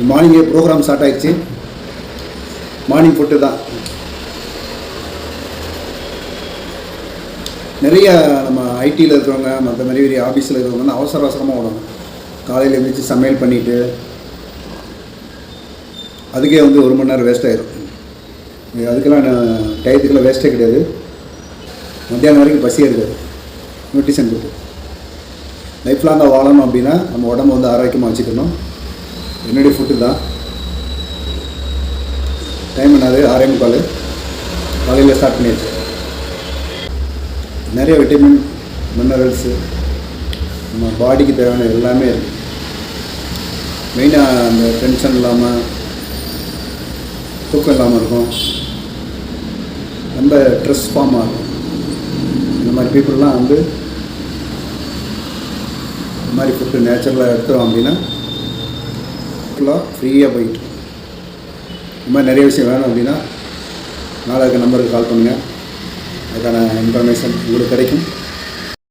மார்னிங்கே program start ஆகிடுச்சு. Morning food தான். நிறைய நம்ம ஐடியில் இருக்கிறவங்க, மற்ற மாதிரி பெரிய ஆஃபீஸில் இருக்கிறவங்க வந்து அவசர அவசரமாக ஓடணும். காலையில் எழுந்திரிச்சு சமையல் பண்ணிவிட்டு அதுக்கே வந்து 1 மணி நேரம் வேஸ்ட் ஆகிடும். அதுக்கெல்லாம் டயத்துக்கெல்லாம் வேஸ்ட்டே கிடையாது. மத்தியானம் வரைக்கும் பசியே இருக்காது. நியூட்ரிஷன் ஃபுட்டு லைஃப் லாங்காக வாழணும் அப்படின்னா நம்ம உடம்பு வந்து ஆரோக்கியமாக வச்சுக்கணும். என்னுடைய ஃபுட்டு தான். டைம் என்னது 6:45 காலையில் ஸ்டார்ட் பண்ணியாச்சு. நிறைய விட்டமின் மினரல்ஸு நம்ம பாடிக்கு தேவையான எல்லாமே இருக்குது. மெயினாக அந்த டென்ஷன் இல்லாமல், தூக்கம் இல்லாமல் இருக்கும், ரொம்ப ஸ்ட்ரெஸ் ஃபார்மாக இருக்கும். இந்த மாதிரி பீப்புளெலாம் வந்து இந்த மாதிரி ஃபுட்டு நேச்சுரலாக எடுத்தோம் அப்படின்னா ஃபுல்லாக ஃப்ரீயாக போயிட்டு. இந்த மாதிரி நிறைய விஷயம் வேணும் அப்படின்னா நாளைக்கு நம்பருக்கு கால் பண்ணுங்கள். அதுக்கான இன்ஃபர்மேஷன் உங்களுக்கு கிடைக்கும்.